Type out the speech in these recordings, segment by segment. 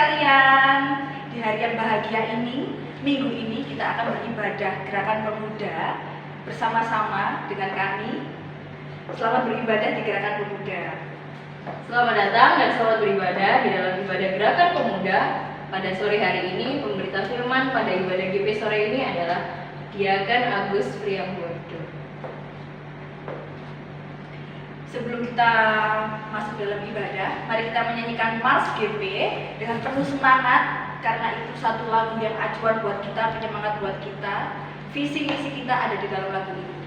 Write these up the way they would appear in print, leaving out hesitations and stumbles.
sekalian, di hari yang bahagia ini, minggu ini kita akan beribadah Gerakan Pemuda bersama-sama dengan kami. Selamat beribadah di Gerakan Pemuda. Selamat datang dan selamat beribadah di dalam ibadah Gerakan Pemuda. Pada sore hari ini, pemberita firman pada ibadah GP sore ini adalah Diaken Agus Priambodo. Sebelum kita masuk dalam ibadah, mari kita menyanyikan Mars GP dengan penuh semangat, karena itu satu lagu yang acuan buat kita, penyemangat buat kita. Visi misi kita ada di dalam lagu ini.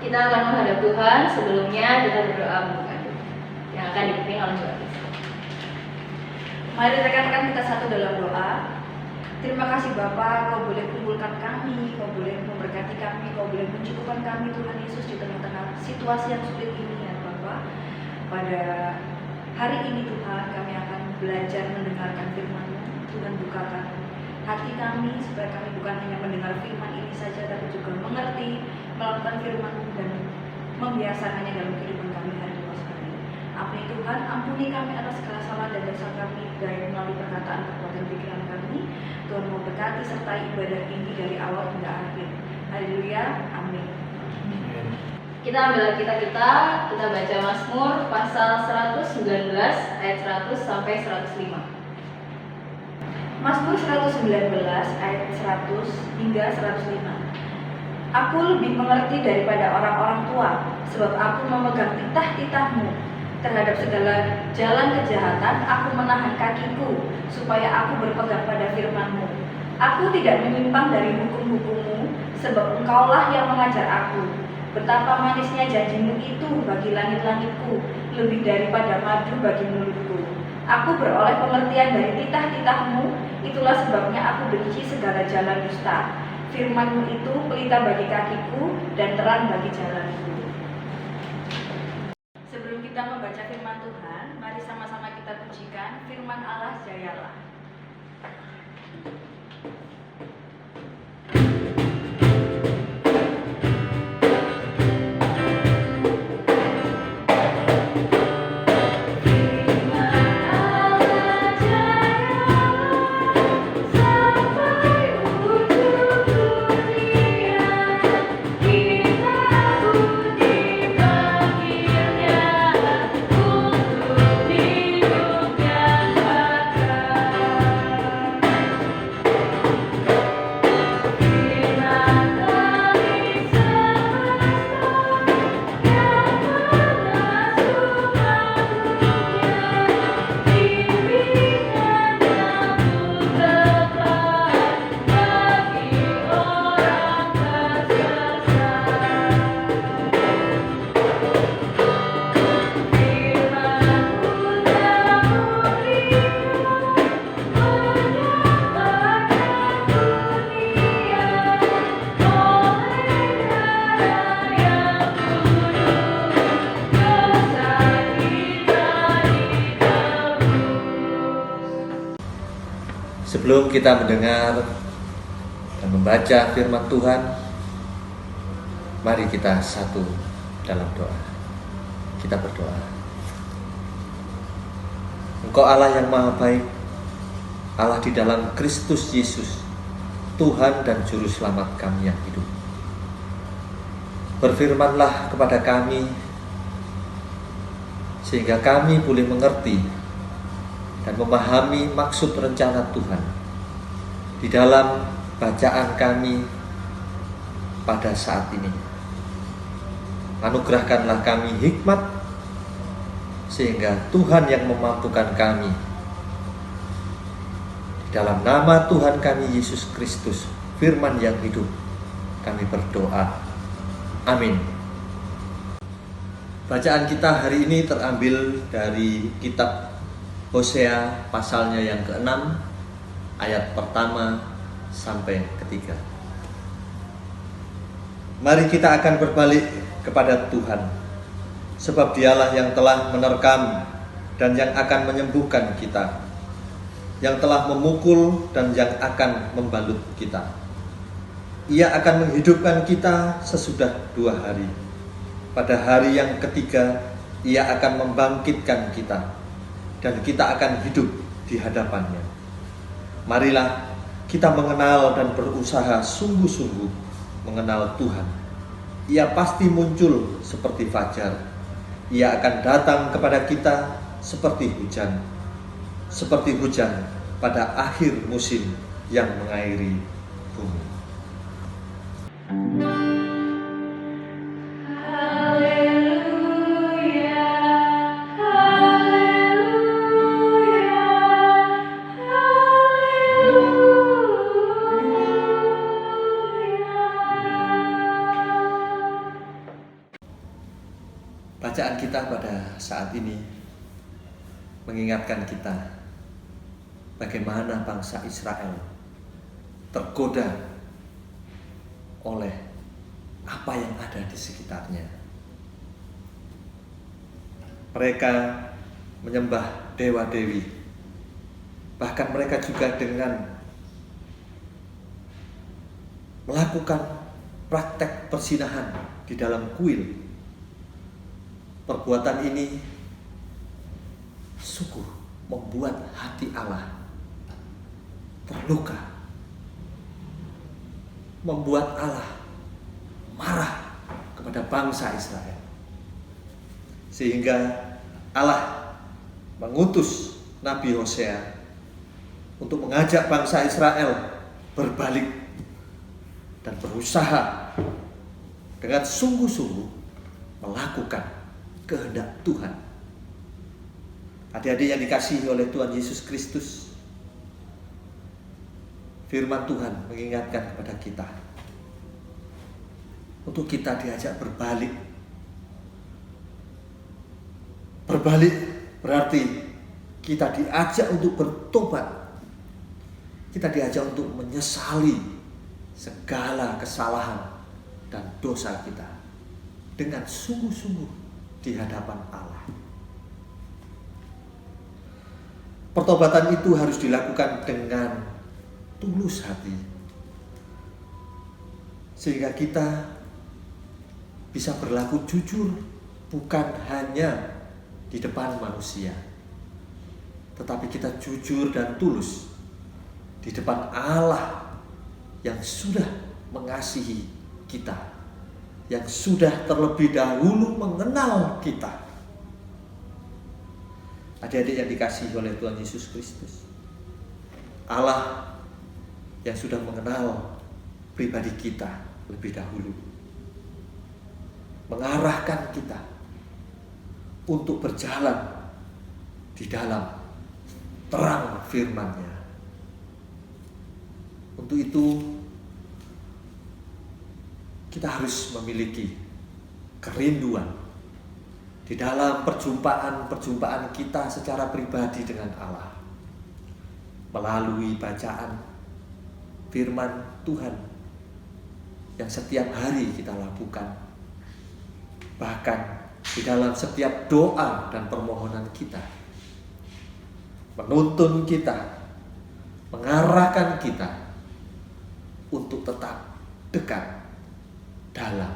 Kita akan menghadap Tuhan. Sebelumnya kita berdoa yang akan dipimpin oleh Johannes. Mari rekan-rekan kita satu dalam doa. Terima kasih Bapa, Kau boleh kumpulkan kami, Kau boleh memberkati kami, Kau boleh mencukupkan kami Tuhan Yesus di tengah-tengah situasi yang sulit ini ya Bapa. Pada hari ini Tuhan kami akan belajar mendengarkan firman-Mu. Tuhan bukakan hati kami supaya kami bukan hanya mendengar firman ini saja, tapi juga mengerti, melakukan firman-Mu dan membiasakannya dalam kehidupan kami hari-hari hari. Ampuni Tuhan, ampuni kami atas segala salah dan dosa kami, baik melalui perkataan, perbuatan, pikiran kami. Tuhan memberkati sertai ibadah ini dari awal hingga akhir. Haleluya, amin. Kita ambil Alkitab kita baca Mazmur pasal 119 ayat 100 sampai 105. Mazmur 119 ayat 100 hingga 105. Aku lebih mengerti daripada orang-orang tua, sebab aku memegang titah-titah-Mu. Terhadap segala jalan kejahatan, aku menahan kakiku, supaya aku berpegang pada firman-Mu. Aku tidak menyimpang dari hukum-hukum-Mu, sebab Engkaulah yang mengajar aku. Betapa manisnya janji-Mu itu bagi langit-langitku, lebih daripada madu bagi mulutku. Aku beroleh pengertian dari titah-titah-Mu, itulah sebabnya aku benci segala jalan dusta. Firman-Mu itu pelita bagi kakiku dan terang bagi jalanku. Sebelum kita membaca firman Tuhan, mari sama-sama kita pujikan firman Allah jayalah. Hidup yang Sebelum kita mendengar dan membaca firman Tuhan, mari kita satu dalam doa. Kita berdoa. Engkau Allah yang maha baik, Allah di dalam Kristus Yesus, Tuhan dan Juru Selamat kami yang hidup. Berfirmanlah kepada kami, sehingga kami boleh mengerti dan memahami maksud rencana Tuhan di dalam bacaan kami pada saat ini. Anugerahkanlah kami hikmat, sehingga Tuhan yang memampukan kami. Di dalam nama Tuhan kami Yesus Kristus, firman yang hidup, kami berdoa. Amin. Bacaan kita hari ini terambil dari kitab Hosea pasalnya yang ke-6, ayat pertama sampai ketiga. Mari kita akan berbalik kepada Tuhan, sebab Dialah yang telah menerkam dan yang akan menyembuhkan kita, yang telah memukul dan yang akan membalut kita. Ia akan menghidupkan kita sesudah 2 hari. Pada hari yang ketiga, Ia akan membangkitkan kita, dan kita akan hidup di hadapannya. Marilah kita mengenal dan berusaha sungguh-sungguh mengenal Tuhan. Ia pasti muncul seperti fajar. Ia akan datang kepada kita seperti hujan pada akhir musim yang mengairi bumi. Bacaan kita pada saat ini mengingatkan kita bagaimana bangsa Israel tergoda oleh apa yang ada di sekitarnya. Mereka menyembah dewa-dewi, bahkan mereka juga dengan melakukan praktek persinahan di dalam kuil. Perbuatan ini sungguh membuat hati Allah terluka, membuat Allah marah kepada bangsa Israel, sehingga Allah mengutus Nabi Hosea untuk mengajak bangsa Israel berbalik dan berusaha dengan sungguh-sungguh melakukan kehendak Tuhan. Adik-adik yang dikasihi oleh Tuhan Yesus Kristus, firman Tuhan mengingatkan kepada kita untuk kita diajak berbalik. Berbalik berarti kita diajak untuk bertobat. Kita diajak untuk menyesali segala kesalahan dan dosa kita dengan sungguh-sungguh di hadapan Allah. Pertobatan itu harus dilakukan dengan tulus hati, sehingga kita bisa berlaku jujur bukan hanya di depan manusia, tetapi kita jujur dan tulus di depan Allah yang sudah mengasihi kita, yang sudah terlebih dahulu mengenal kita. Adik-adik yang dikasihi oleh Tuhan Yesus Kristus, Allah yang sudah mengenal pribadi kita lebih dahulu mengarahkan kita untuk berjalan di dalam terang firman-Nya. Untuk itu kita harus memiliki kerinduan di dalam perjumpaan kita secara pribadi dengan Allah, melalui bacaan firman Tuhan yang setiap hari kita lakukan, bahkan di dalam setiap doa dan permohonan kita, menuntun kita, mengarahkan kita untuk tetap dekat dalam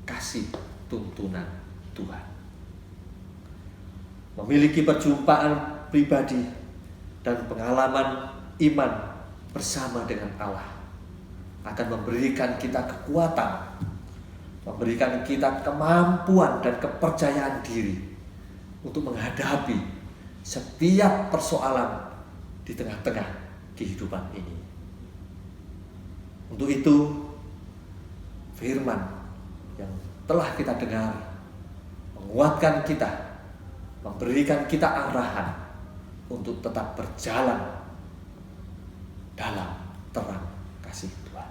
kasih tuntunan Tuhan. Memiliki perjumpaan pribadi dan pengalaman iman bersama dengan Allah akan memberikan kita kekuatan, memberikan kita kemampuan dan kepercayaan diri untuk menghadapi setiap persoalan di tengah-tengah kehidupan ini. Untuk itu, firman yang telah kita dengar menguatkan kita, memberikan kita arahan untuk tetap berjalan dalam terang kasih Tuhan.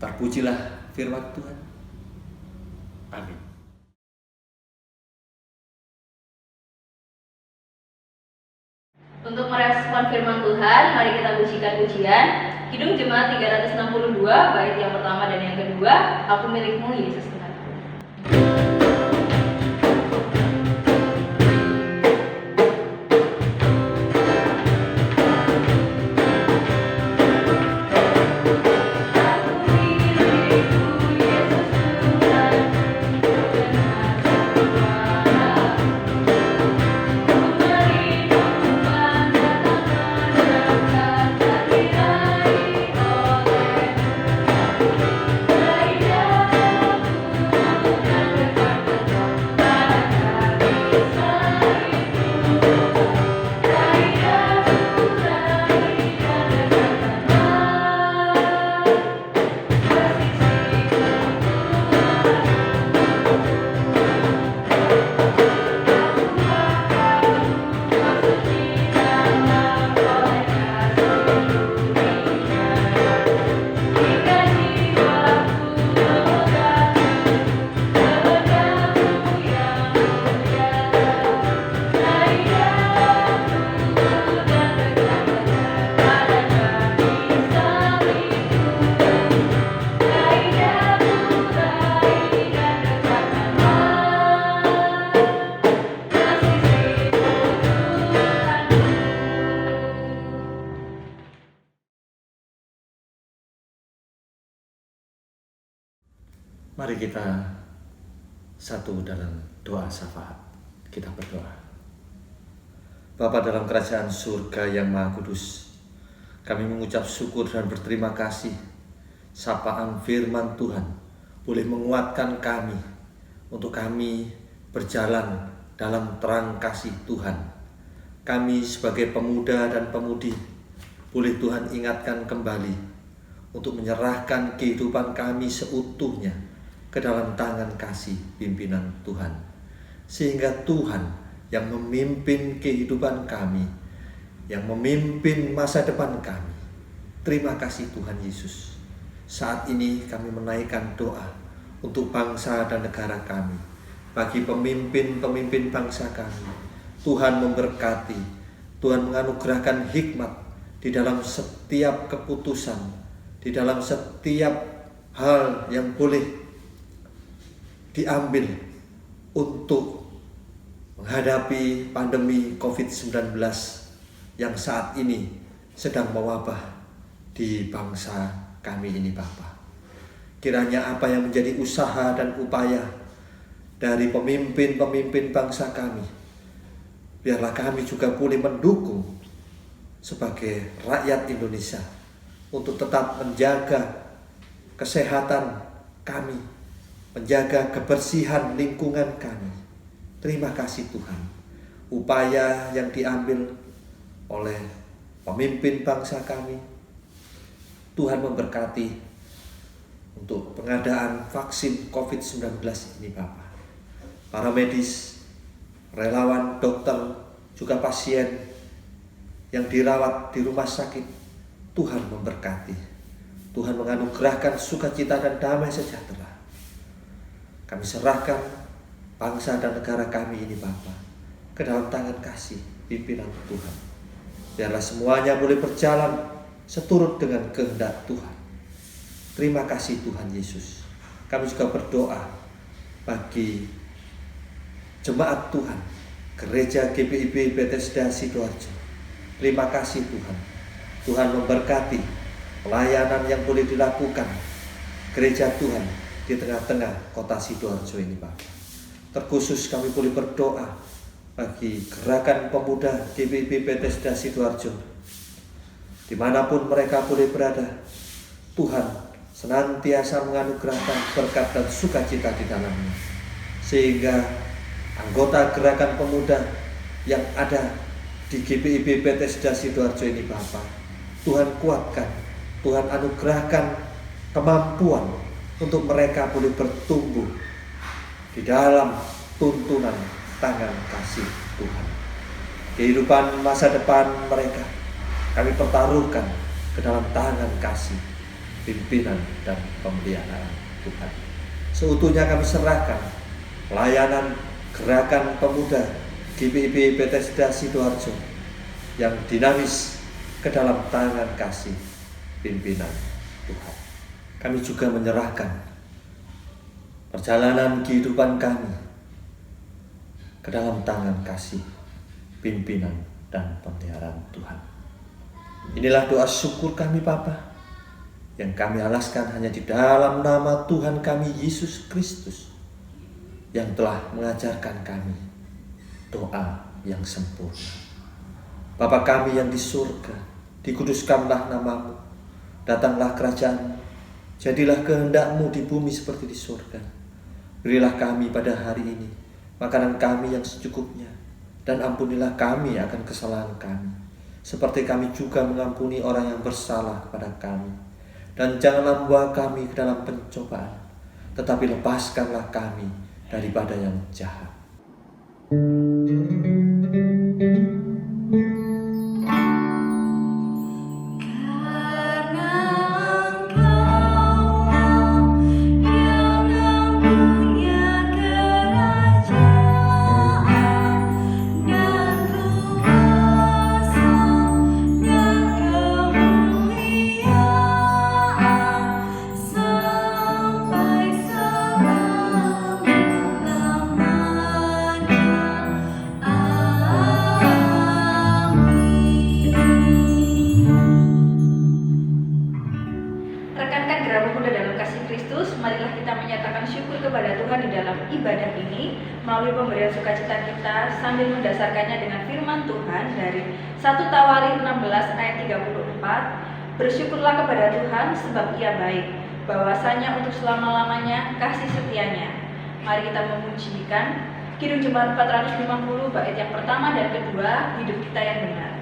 Terpujilah firman Tuhan. Amin. Untuk merespon firman Tuhan, mari kita pujikan pujian Kidung Jemaat 362, bait yang pertama dan yang kedua, Aku Milikmu Yesus Tuhanku. Mari kita satu dalam doa syafaat. Kita berdoa. Bapa dalam kerajaan surga yang Maha Kudus, kami mengucap syukur dan berterima kasih. Sapaan firman Tuhan boleh menguatkan kami untuk kami berjalan dalam terang kasih Tuhan. Kami sebagai pemuda dan pemudi boleh Tuhan ingatkan kembali untuk menyerahkan kehidupan kami seutuhnya ke dalam tangan kasih pimpinan Tuhan, sehingga Tuhan yang memimpin kehidupan kami, yang memimpin masa depan kami. Terima kasih Tuhan Yesus. Saat ini kami menaikkan doa untuk bangsa dan negara kami, bagi pemimpin-pemimpin bangsa kami. Tuhan memberkati, Tuhan menganugerahkan hikmat di dalam setiap keputusan, di dalam setiap hal yang boleh diambil untuk menghadapi pandemi COVID-19 yang saat ini sedang mewabah di bangsa kami ini, Bapa. Kiranya apa yang menjadi usaha dan upaya dari pemimpin-pemimpin bangsa kami, biarlah kami juga boleh mendukung sebagai rakyat Indonesia untuk tetap menjaga kesehatan kami, menjaga kebersihan lingkungan kami. Terima kasih Tuhan. Upaya yang diambil oleh pemimpin bangsa kami, Tuhan memberkati untuk pengadaan vaksin COVID-19 ini, Bapak. Para medis, relawan, dokter, juga pasien yang dirawat di rumah sakit, Tuhan memberkati. Tuhan menganugerahkan sukacita dan damai sejahtera. Kami serahkan bangsa dan negara kami ini, Bapa, ke dalam tangan kasih pimpinan Tuhan. Biarlah semuanya boleh berjalan seturut dengan kehendak Tuhan. Terima kasih Tuhan Yesus. Kami juga berdoa bagi jemaat Tuhan, Gereja GPIB Bethesda Sidoarjo. Terima kasih Tuhan. Tuhan memberkati pelayanan yang boleh dilakukan gereja Tuhan di tengah-tengah kota Sidoarjo ini, Pak. Terkhusus kami boleh berdoa bagi gerakan pemuda GPIB Bethesda Sidoarjo. Dimanapun mereka boleh berada, Tuhan senantiasa menganugerahkan berkat dan sukacita di dalamnya. Sehingga anggota gerakan pemuda yang ada di GPIB Bethesda Sidoarjo ini, Bapak, Tuhan kuatkan, Tuhan anugerahkan kemampuan untuk mereka boleh bertumbuh di dalam tuntunan tangan kasih Tuhan. Kehidupan masa depan mereka kami pertaruhkan ke dalam tangan kasih, pimpinan dan pemeliharaan Tuhan. Seutuhnya kami serahkan pelayanan gerakan pemuda GPIB Bethesda Sidoarjo yang dinamis ke dalam tangan kasih pimpinan Tuhan. Kami juga menyerahkan perjalanan kehidupan kami ke dalam tangan kasih pimpinan dan pemeliharaan Tuhan. Inilah doa syukur kami, Bapa, yang kami alaskan hanya di dalam nama Tuhan kami Yesus Kristus yang telah mengajarkan kami doa yang sempurna. Bapa kami yang di surga, dikuduskanlah namamu, datanglah kerajaan, jadilah kehendak-Mu di bumi seperti di surga. Berilah kami pada hari ini makanan kami yang secukupnya, dan ampunilah kami akan kesalahan kami, seperti kami juga mengampuni orang yang bersalah kepada kami. Dan janganlah membawa kami ke dalam pencobaan, tetapi lepaskanlah kami daripada yang jahat. Marilah kita menyatakan syukur kepada Tuhan di dalam ibadah ini melalui pemberian sukacita kita sambil mendasarkannya dengan firman Tuhan dari 1 Tawarik 16 ayat 34. Bersyukurlah kepada Tuhan sebab Ia baik, bahwasanya untuk selama-lamanya kasih setianya. Mari kita memujikan Kidung Jemaat 450 bait yang pertama dan kedua, hidup kita yang benar.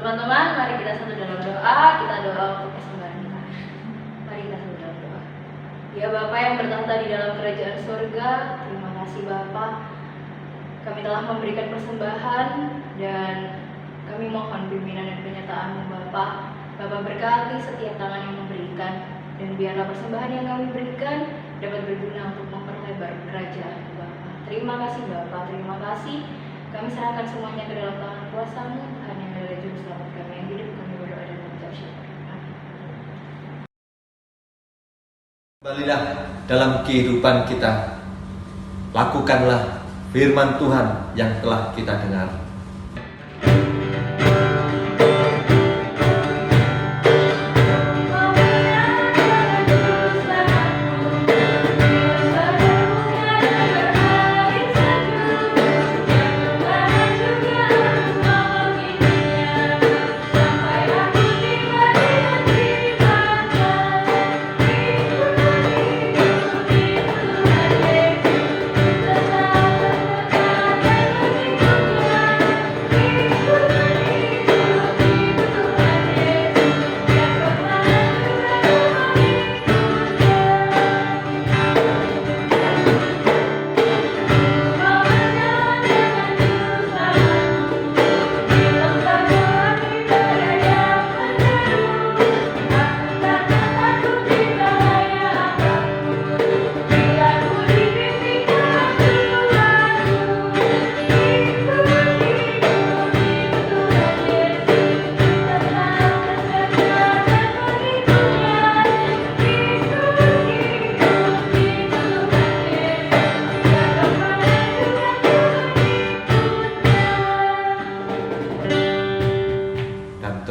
Teman-teman, mari kita satu dalam doa. Kita doa untuk persembahan kita. Mari kita satu dalam doa. Ya Bapa yang bertahta di dalam kerajaan surga, terima kasih Bapa. Kami telah memberikan persembahan dan kami mohon pimpinan dan penyertaan-Mu Bapa. Bapa berkati setiap tangan yang memberikan, dan biarlah persembahan yang kami berikan dapat berguna untuk memperlebar kerajaan Bapa. Terima kasih Bapa, terima kasih. Kami serahkan semuanya ke dalam tangan kuasa-Mu, hanya adalah juru selamat kami yang hidup, kami berdoa dan mengucap syukur. Amin. Kembalilah dalam kehidupan kita. Lakukanlah firman Tuhan yang telah kita dengar.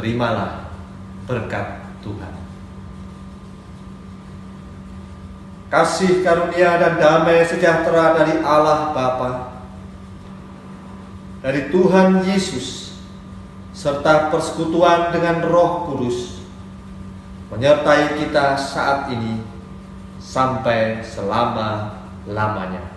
Terimalah berkat Tuhan. Kasih karunia dan damai sejahtera dari Allah Bapa, dari Tuhan Yesus, serta persekutuan dengan Roh Kudus menyertai kita saat ini sampai selama-lamanya.